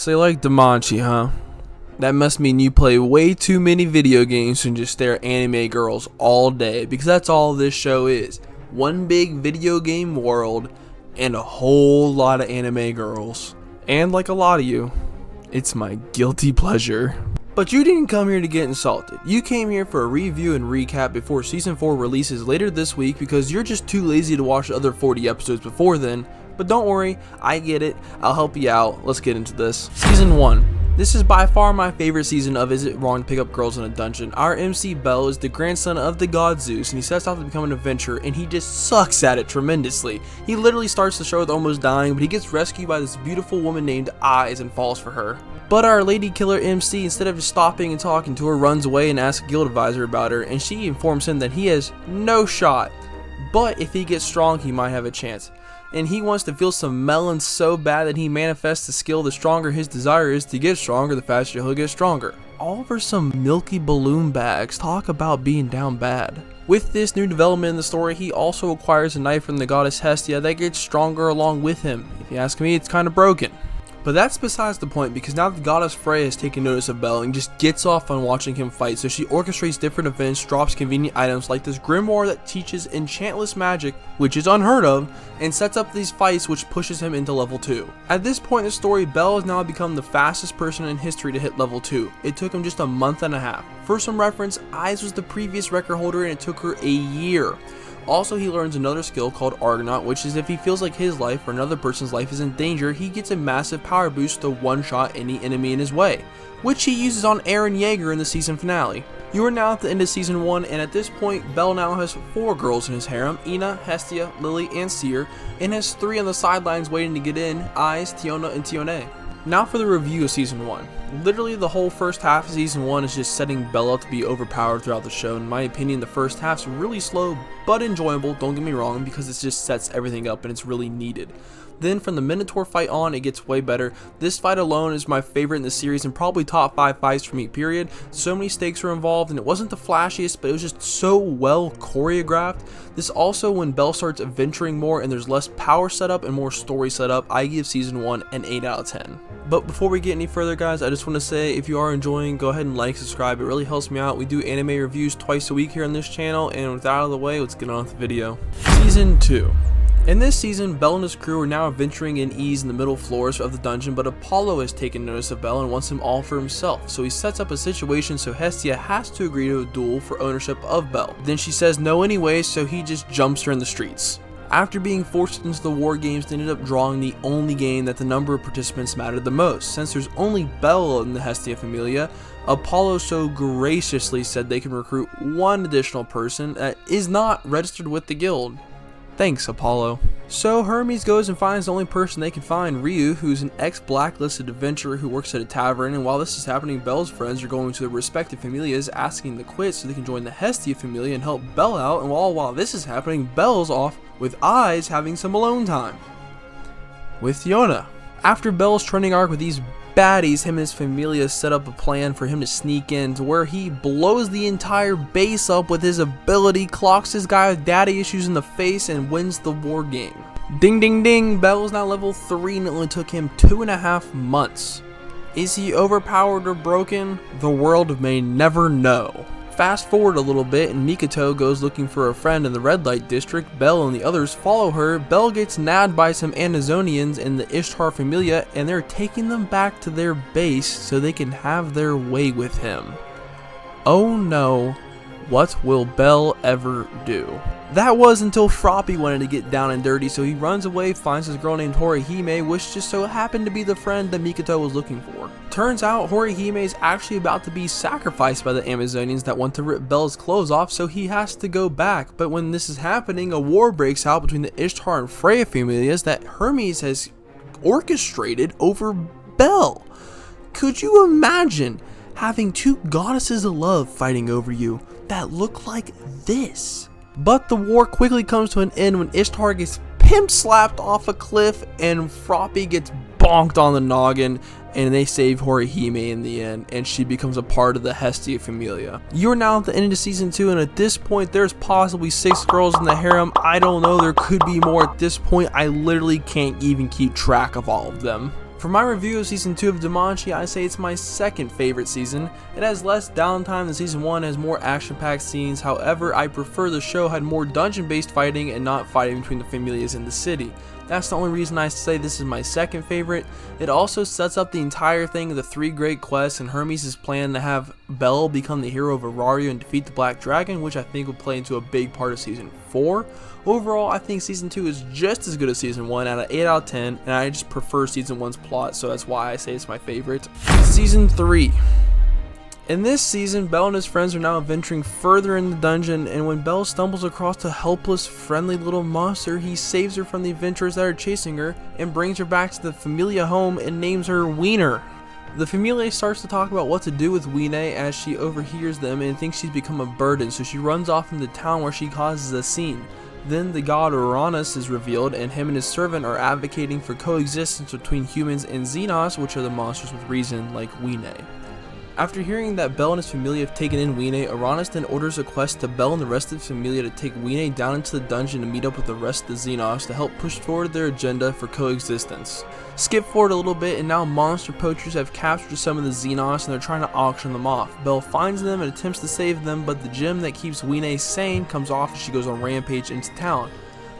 So you like Damacy, huh? That must mean you play way too many video games and just stare at anime girls all day, because that's all this show is. One big video game world and a whole lot of anime girls. And like a lot of you, it's my guilty pleasure. But you didn't come here to get insulted. You came here for a review and recap before Season 4 releases later this week because you're just too lazy to watch the other 40 episodes before then. But don't worry, I get it. I'll help you out. Let's get into this. Season 1. This is by far my favorite season of Is It Wrong to Pick Up Girls in a Dungeon. Our MC Bell is the grandson of the god Zeus, and he sets out to become an adventurer, and he just sucks at it tremendously. He literally starts the show with almost dying, but he gets rescued by this beautiful woman named Eyes and falls for her. But our lady killer MC, instead of just stopping and talking to her, runs away and asks a guild advisor about her, and she informs him that he has no shot. But if he gets strong, he might have a chance. And he wants to feel some melons so bad that he manifests the skill. The stronger his desire is to get stronger, the faster he'll get stronger. All for some milky balloon bags. Talk about being down bad. With this new development in the story, he also acquires a knife from the goddess Hestia that gets stronger along with him. If you ask me, it's kind of broken. But that's besides the point, because now the goddess Freya has taken notice of Bell and just gets off on watching him fight, so she orchestrates different events, drops convenient items like this grimoire that teaches enchantless magic, which is unheard of, and sets up these fights which pushes him into level 2. At this point in the story, Bell has now become the fastest person in history to hit level 2. It took him just a month and a half. For some reference, Eyes was the previous record holder and it took her a year. Also, he learns another skill called Argonaut, which is if he feels like his life or another person's life is in danger, he gets a massive power boost to one-shot any enemy in his way, which he uses on Eren Yeager in the season finale. You are now at the end of season 1, and at this point, Bell now has 4 girls in his harem: Ina, Hestia, Lily, and Seer, and has 3 on the sidelines waiting to get in: Eyes, Tiona, and Tione. Now for the review of season 1. Literally the whole first half of season 1 is just setting Bell up to be overpowered throughout the show. In my opinion, the first half's really slow but enjoyable, don't get me wrong, because it just sets everything up and it's really needed. Then from the Minotaur fight on, it gets way better. This fight alone is my favorite in the series and probably top 5 fights for me, period. So many stakes were involved and it wasn't the flashiest, but it was just so well choreographed. This also, when Bell starts adventuring more and there's less power setup and more story setup, I give season 1 an 8 out of 10. But before we get any further, guys, I just want to say, if you are enjoying, go ahead and like, subscribe. It really helps me out. We do anime reviews twice a week here on this channel, and with that out of the way, let's get on with the video. Season 2. In this season, Bell and his crew are now adventuring in ease in the middle floors of the dungeon, but Apollo has taken notice of Bell and wants him all for himself, so he sets up a situation so Hestia has to agree to a duel for ownership of Bell. Then she says no anyway, so he just jumps her in the streets. After being forced into the war games, they ended up drawing the only game that the number of participants mattered the most. Since there's only Bell in the Hestia Familia, Apollo so graciously said they can recruit one additional person that is not registered with the guild. Thanks, Apollo. So Hermes goes and finds the only person they can find, Ryu, who's an ex-blacklisted adventurer who works at a tavern, and while this is happening, Bell's friends are going to their respective familias asking to quit so they can join the Hestia Familia and help Bell out, and while this is happening, Bell's off with Eyes having some alone time with Tiona. After Bell's training arc with these baddies, him and his familia set up a plan for him to sneak in to where he blows the entire base up with his ability, clocks this guy with daddy issues in the face, and wins the war game. Ding ding ding, Bell's now level 3 and it only took him 2.5 months. Is he overpowered or broken? The world may never know. Fast forward a little bit and Mikoto goes looking for a friend in the red light district. Bell and the others follow her. Bell gets nabbed by some Amazonians in the Ishtar Familia and they're taking them back to their base so they can have their way with him. Oh no, what will Bell ever do? That was until Froppy wanted to get down and dirty, so he runs away, finds this girl named Horihime, which just so happened to be the friend that Mikoto was looking for. Turns out Horihime is actually about to be sacrificed by the Amazonians that want to rip Bell's clothes off, so he has to go back. But when this is happening, a war breaks out between the Ishtar and Freya familias that Hermes has orchestrated over Bell. Could you imagine having 2 goddesses of love fighting over you that look like this? But the war quickly comes to an end when Ishtar gets pimp slapped off a cliff and Froppy gets bonked on the noggin, and they save Horihime in the end, and she becomes a part of the Hestia Familia. You are now at the end of season 2, and at this point there's possibly 6 girls in the harem. I don't know, there could be more at this point. I literally can't even keep track of all of them. For my review of Season 2 of DanManchi, I say it's my second favorite season. It has less downtime than Season 1, has more action-packed scenes, however I prefer the show had more dungeon-based fighting and not fighting between the familias in the city. That's the only reason I say this is my second favorite. It also sets up the entire thing of the 3 great quests and Hermes' plan to have Belle become the hero of Arario and defeat the Black Dragon, which I think will play into a big part of Season 4. Overall, I think Season 2 is just as good as Season 1 at an 8 out of 10, and I just prefer Season 1's plot, so that's why I say it's my favorite. Season 3. In this season, Belle and his friends are now venturing further in the dungeon, and when Belle stumbles across a helpless, friendly little monster, he saves her from the adventurers that are chasing her and brings her back to the Familia home and names her Wiener. The Familia starts to talk about what to do with Wiener as she overhears them and thinks she's become a burden, so she runs off into town where she causes a scene. Then the god Uranus is revealed, and him and his servant are advocating for coexistence between humans and Xenos, which are the monsters with reason like Wiener. After hearing that Belle and his Familia have taken in Wiener, Uranus then orders a quest to Belle and the rest of the Familia to take Wiener down into the dungeon to meet up with the rest of the Xenos to help push forward their agenda for coexistence. Skip forward a little bit, and now monster poachers have captured some of the Xenos and they're trying to auction them off. Belle finds them and attempts to save them, but the gem that keeps Wiener sane comes off as she goes on rampage into town.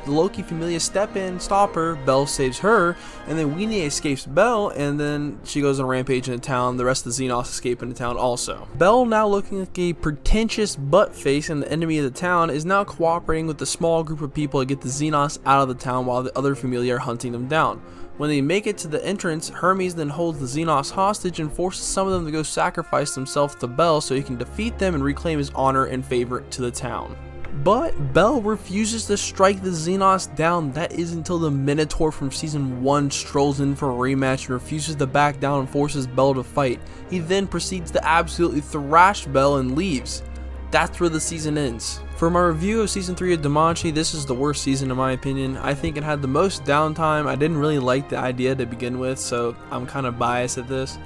The Loki Familia step in, stop her, Belle saves her, and then Wiener escapes Belle, and then she goes on a rampage into town. The rest of the Xenos escape into town also. Belle, now looking like a pretentious butt face and the enemy of the town, is now cooperating with the small group of people to get the Xenos out of the town while the other Familia are hunting them down. When they make it to the entrance, Hermes then holds the Xenos hostage and forces some of them to go sacrifice themselves to Belle so he can defeat them and reclaim his honor and favor to the town. But Belle refuses to strike the Xenos down. That is until the Minotaur from Season 1 strolls in for a rematch and refuses to back down and forces Belle to fight. He then proceeds to absolutely thrash Belle and leaves. That's where the season ends. For my review of Season 3 of DanManchi, this is the worst season in my opinion. I think it had the most downtime. I didn't really like the idea to begin with, so I'm kind of biased at this.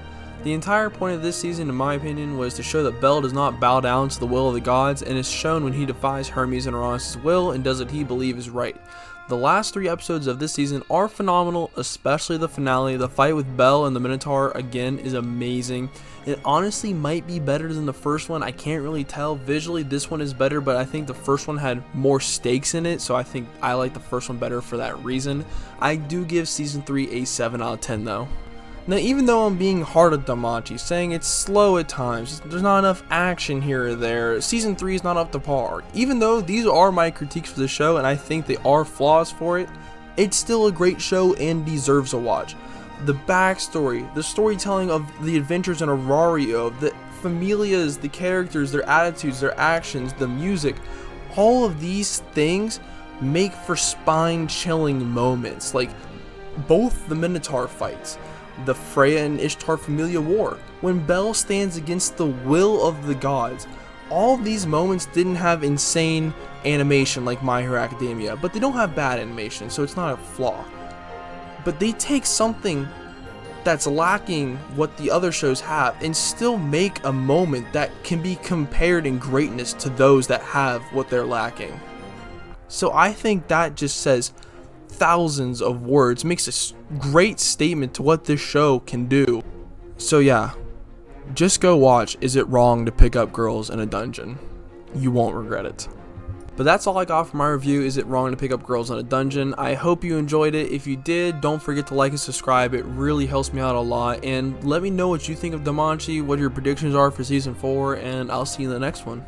The entire point of this season, in my opinion, was to show that Belle does not bow down to the will of the gods, and is shown when he defies Hermes and Uranus' will and does what he believes is right. The last 3 episodes of this season are phenomenal, especially the finale. The fight with Belle and the Minotaur, again, is amazing. It honestly might be better than the first one. I can't really tell. Visually, this one is better, but I think the first one had more stakes in it, so I think I like the first one better for that reason. I do give Season 3 a 7 out of 10 though. Now, even though I'm being hard on DanManchi, saying it's slow at times, there's not enough action here or there, Season 3 is not up to par. Even though these are my critiques for the show and I think they are flaws for it, it's still a great show and deserves a watch. The backstory, the storytelling of the adventures in Arario, the familias, the characters, their attitudes, their actions, the music, all of these things make for spine-chilling moments, like both the Minotaur fights, the Freya and Ishtar Familia War, when Belle stands against the will of the gods. All these moments didn't have insane animation like My Hero Academia, but they don't have bad animation, so it's not a flaw. But they take something that's lacking what the other shows have and still make a moment that can be compared in greatness to those that have what they're lacking. So I think that just says thousands of words, makes a great statement to what this show can do. So yeah, just go watch Is It Wrong to Pick Up Girls in a Dungeon? You won't regret it. But that's all I got for my review, Is It Wrong to Pick Up Girls in a Dungeon? I hope you enjoyed it. If you did, don't forget to like and subscribe. It really helps me out a lot. And let me know what you think of DanManchi, what your predictions are for Season 4, and I'll see you in the next one.